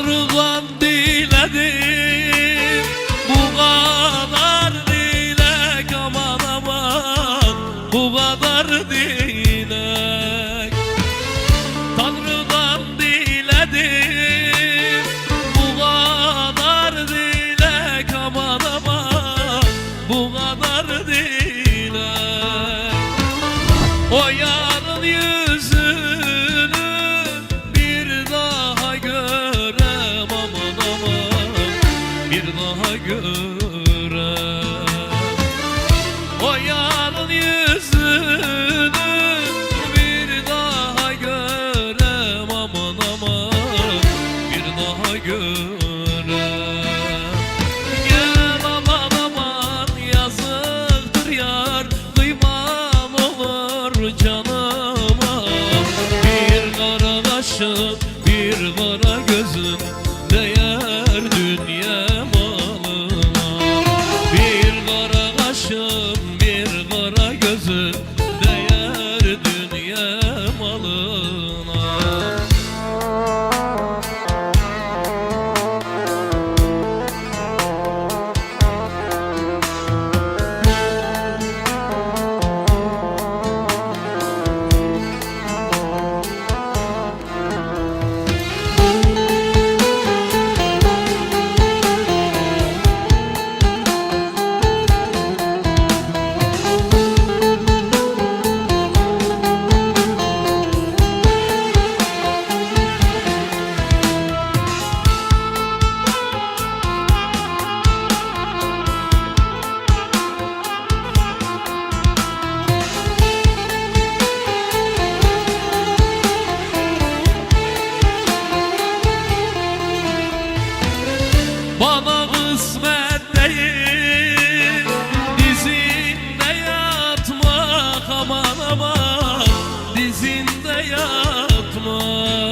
Tanrı'dan diledim bu kadar dilek, aman aman bu kadar dilek. Tanrı'dan diledim bu kadar dilek, aman aman bu kadar dilek. O yarın yüzünü bir daha görem, aman aman bir daha görem. O yarın yüzünü bir daha görem, aman aman bir daha görem. Gel aman aman yazıktır yar, kıyman olur canıma. Bir kara kaşın bir kara gözün değer dünya malına. Bir kara kaşın bir kara gözün değer dünya malına. Bana kısmet değil dizinde yatmak, aman aman dizinde yatmak.